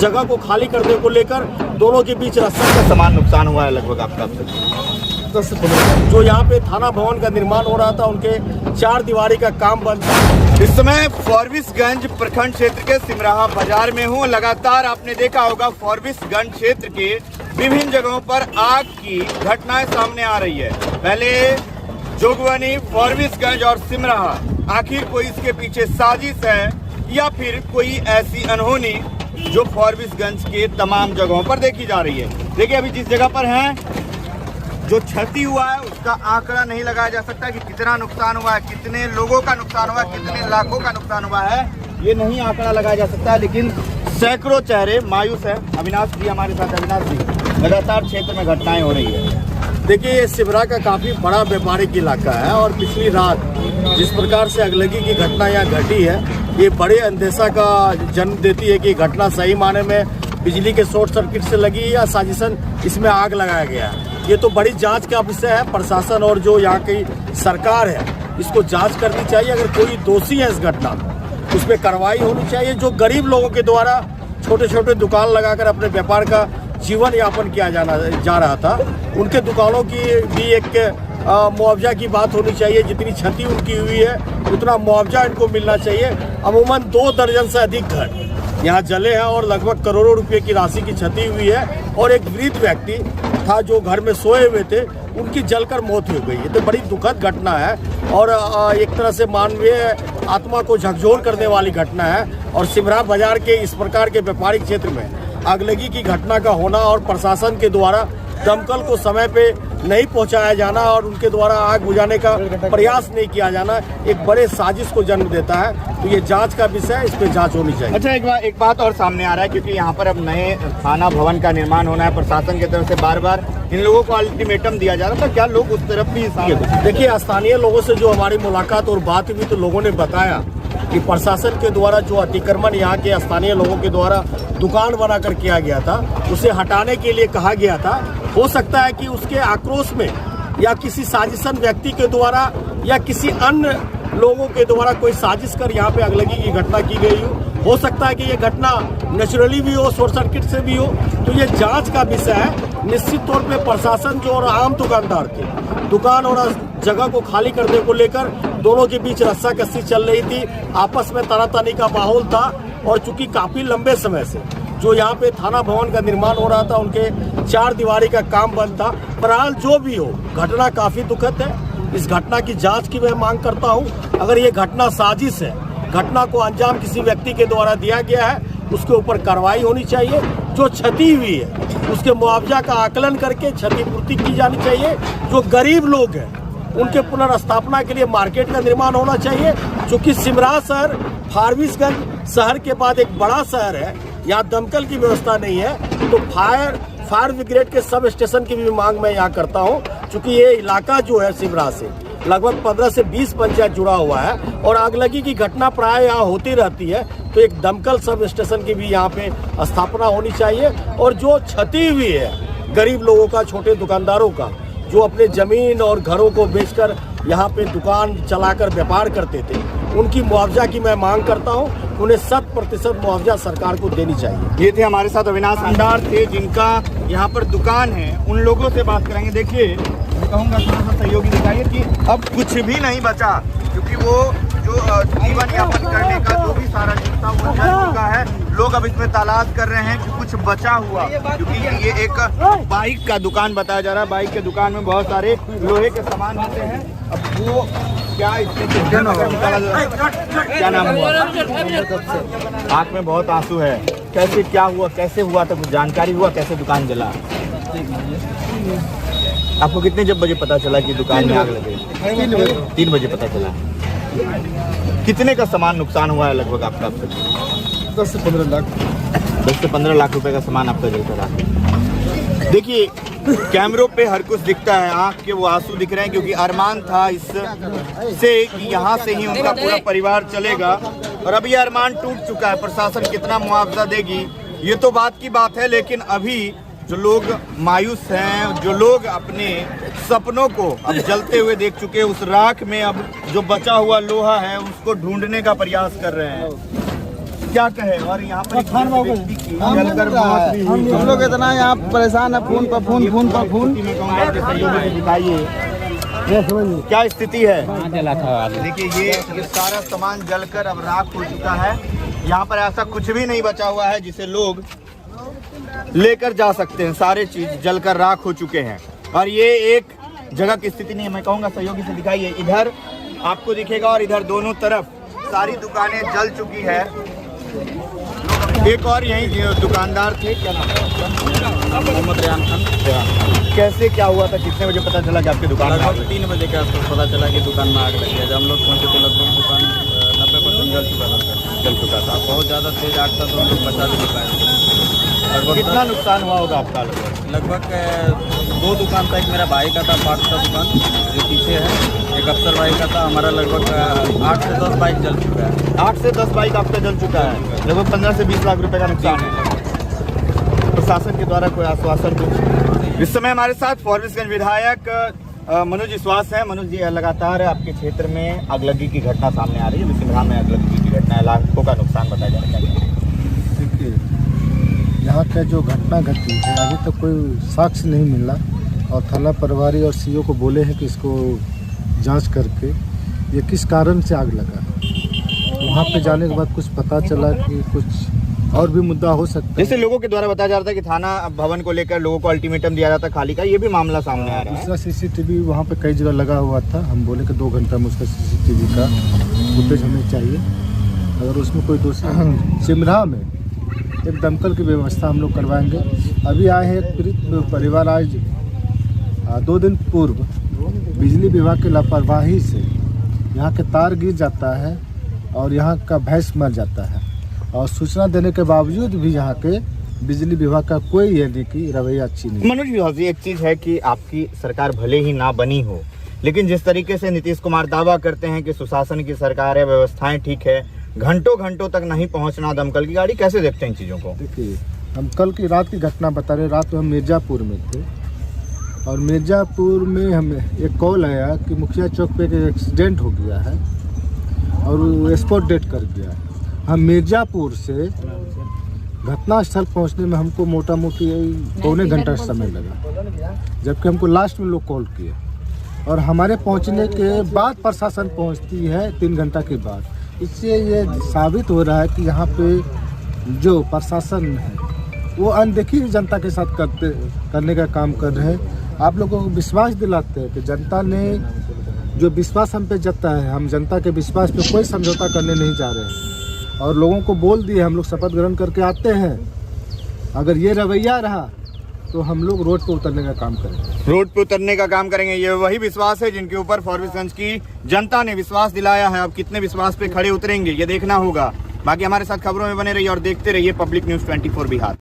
जगह को खाली करने को लेकर दोनों के बीच रास्ता का सामान नुकसान हुआ है लगभग आपका अब तक? 10 से 15 जो यहाँ पे थाना भवन का निर्माण हो रहा था, उनके 4 दीवारी का काम बंद था। इस समय फॉरबिसगंज प्रखंड क्षेत्र के सिमराहा बाजार में हूँ। लगातार आपने देखा होगा फॉरबिसगंज क्षेत्र के विभिन्न जगहों पर आग की घटनाएं सामने आ रही है। पहले जोगबनी, फॉरबिसगंज और सिमराहा, आखिर कोई इसके पीछे साजिश है या फिर कोई ऐसी अनहोनी जो फॉरबिसगंज के तमाम जगहों पर देखी जा रही है। देखिए अभी जिस जगह पर हैं, जो क्षति हुआ है उसका आंकड़ा नहीं लगाया जा सकता कि कितना नुकसान हुआ है, कितने लोगों का नुकसान हुआ है, कितने लाखों का नुकसान हुआ है, ये नहीं आंकड़ा लगाया जा सकता। लेकिन सैकड़ों चेहरे मायूस है। अविनाश जी हमारे साथ। अविनाश जी, लगातार क्षेत्र में घटनाएं हो रही है। देखिए, ये सिमरा का काफ़ी बड़ा व्यापारिक इलाका है और पिछली रात जिस प्रकार से अगलगी की घटना यहाँ घटी है, ये बड़े अंदेशा का जन्म देती है कि घटना सही माने में बिजली के शॉर्ट सर्किट से लगी या साजिशन इसमें आग लगाया गया है। ये तो बड़ी जांच का विषय है। प्रशासन और जो यहाँ की सरकार है, इसको जांच करनी चाहिए। अगर कोई दोषी है इस घटना में, उस पर कार्रवाई होनी चाहिए। जो गरीब लोगों के द्वारा छोटे छोटे दुकान लगाकर अपने व्यापार का जीवन यापन किया जा रहा था, उनके दुकानों की भी एक मुआवजा की बात होनी चाहिए। जितनी क्षति उनकी हुई है उतना मुआवजा इनको मिलना चाहिए। अमूमन 2 दर्जन से अधिक घर यहाँ जले हैं और लगभग करोड़ों रुपए की राशि की क्षति हुई है। और एक वृद्ध व्यक्ति था जो घर में सोए हुए थे, उनकी जलकर मौत हो गई। ये तो बड़ी दुखद घटना है और एक तरह से मानवीय आत्मा को झकझोर करने वाली घटना है। और सिमरा बाजार के इस प्रकार के व्यापारिक क्षेत्र में अगलगी की घटना का होना और प्रशासन के द्वारा दमकल को समय पे नहीं पहुंचाया जाना और उनके द्वारा आग बुझाने का प्रयास नहीं किया जाना एक बड़े साजिश को जन्म देता है। तो ये जांच का विषय है, इस पे जांच होनी चाहिए। अच्छा, एक बात और सामने आ रहा है, क्योंकि यहाँ पर अब नए थाना भवन का निर्माण होना है। प्रशासन की तरफ से बार बार इन लोगों को अल्टीमेटम दिया जा रहा था, क्या लोग उस तरफ भी देखिए, स्थानीय लोगों से जो हमारी मुलाकात और बात हुई तो लोगों ने बताया कि प्रशासन के द्वारा जो अतिक्रमण यहाँ के स्थानीय लोगों के द्वारा दुकान बनाकर किया गया था, उसे हटाने के लिए कहा गया था। हो सकता है कि उसके आक्रोश में या किसी साजिशन व्यक्ति के द्वारा या किसी अन्य लोगों के द्वारा कोई साजिश कर यहाँ पे अगलगी की घटना की गई हो सकता है कि ये घटना नेचुरली भी हो, शॉर्ट सर्किट से भी हो। तो ये जांच का विषय है। निश्चित तौर पे प्रशासन जो और आम दुकानदार थे, दुकान और जगह को खाली करने को लेकर दोनों के बीच रस्साकसी चल रही थी। आपस में तनातनी का माहौल था और चूंकि काफी लंबे समय से जो यहाँ पे थाना भवन का निर्माण हो रहा था, उनके 4 दीवारी का काम बंद था। बहरहाल जो भी हो, घटना काफी दुखद है। इस घटना की जांच की मैं मांग करता हूँ। अगर ये घटना साजिश है, घटना को अंजाम किसी व्यक्ति के द्वारा दिया गया है, उसके ऊपर कार्रवाई होनी चाहिए। जो क्षति हुई है उसके मुआवजा का आकलन करके क्षतिपूर्ति की जानी चाहिए। जो गरीब लोग हैं उनके पुनर्स्थापना के लिए मार्केट का निर्माण होना चाहिए। क्योंकि सिमरा शहर फॉरबिसगंज शहर के बाद एक बड़ा शहर है, यहाँ दमकल की व्यवस्था नहीं है। तो फायर ब्रिगेड के सब स्टेशन की भी मांग मैं यहाँ करता हूँ। चूँकि ये इलाका जो है सिमरा से लगभग 15 से 20 पंचायत जुड़ा हुआ है और अगलगी की घटना प्राय यहाँ होती रहती है। तो एक दमकल सब स्टेशन की भी यहाँ पे स्थापना होनी चाहिए। और जो क्षति हुई है गरीब लोगों का, छोटे दुकानदारों का, जो अपने जमीन और घरों को बेचकर यहाँ पे दुकान चलाकर व्यापार करते थे, उनकी मुआवजा की मैं मांग करता हूँ। उन्हें 100% मुआवजा सरकार को देनी चाहिए। ये थे हमारे साथ अविनाश भंडार थे, जिनका यहाँ पर दुकान है। उन लोगों से बात करेंगे। देखिए, मैं कहूँगा थोड़ा सा सहयोगी दिखाइए कि अब कुछ भी नहीं बचा, क्योंकि वो जो जीवन यापन करने का जो भी सारा चीज था वो चल चुका है। लोग अब इसमें तलाश कर रहे हैं कि कुछ बचा हुआ, क्योंकि ये एक बाइक का दुकान बताया जा रहा है। बाइक के दुकान में बहुत सारे लोहे के सामान होते हैं। अब वो क्या इसमें क्या नाम हुआ? आँख में बहुत आंसू है। कैसे क्या हुआ, कैसे हुआ था, कुछ जानकारी हुआ कैसे दुकान जला? आपको कितने जब बजे पता चला कि दुकान में आग लगी? 3 बजे पता चला। कितने का सामान नुकसान हुआ है लगभग आपका अब तक? 10 से 15 लाख। 10 से 15 लाख रुपए का सामान आपका जलता रहा। देखिए, कैमरों पे हर कुछ दिखता है, आंख के वो आंसू दिख रहे हैं, क्योंकि अरमान था इससे कि यहाँ से ही उनका पूरा परिवार चलेगा। और अभी अरमान टूट चुका है। प्रशासन कितना मुआवजा देगी ये तो बात की बात है, लेकिन अभी जो लोग मायूस हैं, जो लोग अपने सपनों को अब जलते हुए देख चुके हैं, उस राख में अब जो बचा हुआ लोहा है उसको ढूंढने का प्रयास कर रहे हैं। क्या कहे। और यहाँ पर एक व्यक्ति की जलकर मौत भी हुई। हम लोग इतना यहाँ परेशान है, फोन पर फोन मैं कहूँगा कि सहयोगी से दिखाइए क्या स्थिति है। जला था। देखिए ये सारा सामान जलकर अब राख हो चुका है। यहाँ पर ऐसा कुछ भी नहीं बचा हुआ है जिसे लोग लेकर जा सकते हैं। सारे चीज जलकर राख हो चुके हैं और ये एक जगह की स्थिति नहीं है। मैं कहूँगा सहयोगी से दिखाइए, इधर आपको दिखेगा और इधर दोनों तरफ सारी दुकानें जल चुकी है। एक और यही दुकानदार थे, क्या नाम है? मोहम्मद रेहान खान। कैसे क्या हुआ था, कितने बजे पता चला कि आपकी दुकान में आग लगभग लगी? 3 बजे के आसपास पता चला कि दुकान में आग लगी है। जब हम लोग पहुँचे तो लगभग दुकान 90% जल चुका था। बहुत ज़्यादा तेज आग था तो हम लोग बचा भी नहीं पाए। लगभग कितना नुकसान हुआ होगा आपका? लगभग 2 दुकान था। एक मेरा भाई का था, पार्ट का दुकान जो पीछे है। एक अफसर भाई का था। हमारा लगभग 8 से 10 बाइक जल चुका है। 8 से 10 बाइक आपका जल चुका है। लगभग 15 से 20 लाख रुपए का नुकसान है। प्रशासन के द्वारा कोई आश्वासन कुछ? इस समय हमारे साथ फॉरबिसगंज विधायक मनोज विश्वास है। मनोज जी, लगातार आपके क्षेत्र में अगलगी की घटना सामने आ रही है। सिमरा में अगलगी की घटना है, लाखों का नुकसान बताया जा रहा है। देखिए, यहाँ का जो घटना घटी है अभी तक कोई साक्ष्य नहीं मिला और थाना प्रभारी और सीओ को बोले हैं कि इसको जांच करके ये किस कारण से आग लगा। वहाँ पे जाने के बाद कुछ पता चला कि कुछ और भी मुद्दा हो सकता है। जैसे लोगों के द्वारा बताया जा रहा था कि थाना भवन को लेकर लोगों को अल्टीमेटम दिया जाता खाली का, ये भी मामला सामने आ रहा है। दूसरा सीसीटीवी वहाँ पे कई जगह लगा हुआ था। हम बोले कि 2 घंटा में उसका सीसीटीवी का फुटेज हमें चाहिए। अगर उसमें कोई दूसरा सिमरा में एक दमकल की व्यवस्था हम लोग करवाएंगे। अभी आए हैं एक पीड़ित परिवार। आज 2 दिन पूर्व बिजली विभाग की लापरवाही से यहाँ के तार गिर जाता है और यहाँ का भैंस मर जाता है और सूचना देने के बावजूद भी यहाँ के बिजली विभाग का कोई यानी कि रवैया अच्छी नहीं। मनोज विश्वास जी, एक चीज है कि आपकी सरकार भले ही ना बनी हो, लेकिन जिस तरीके से नीतीश कुमार दावा करते हैं कि सुशासन की सरकार है, व्यवस्थाएं ठीक है, घंटों तक नहीं पहुंचना दमकल की गाड़ी, कैसे देखते हैं इन चीजों को? देखिए, हम कल की रात की घटना बता रहे। रात में हम मिर्जापुर में थे और मिर्जापुर में हमें एक कॉल आया कि मुखिया चौक पे एक एक्सीडेंट हो गया है और वो स्पॉट डेट कर गया है। हम मिर्जापुर से घटनास्थल पहुंचने में हमको मोटा मोटी 1.25 घंटा समय लगा, जबकि हमको लास्ट में लोग कॉल किए और हमारे पहुंचने के बाद प्रशासन पहुंचती है 3 घंटा के बाद। इससे ये साबित हो रहा है कि यहाँ पे जो प्रशासन है वो अनदेखी जनता के साथ करने का काम कर रहे हैं। आप लोगों को विश्वास दिलाते हैं कि जनता ने जो विश्वास हम पे जताया है, हम जनता के विश्वास पे कोई समझौता करने नहीं जा रहे हैं और लोगों को बोल दिए हम लोग शपथ ग्रहण करके आते हैं। अगर ये रवैया रहा तो हम लोग रोड पे उतरने का काम करेंगे। रोड पे उतरने का काम करेंगे, ये वही विश्वास है जिनके ऊपर फॉरबिसगंज की जनता ने विश्वास दिलाया है। अब कितने विश्वास पे खड़े उतरेंगे ये देखना होगा। बाकी हमारे साथ खबरों में बने रहिए और देखते रहिए पब्लिक न्यूज़ 24 बिहार।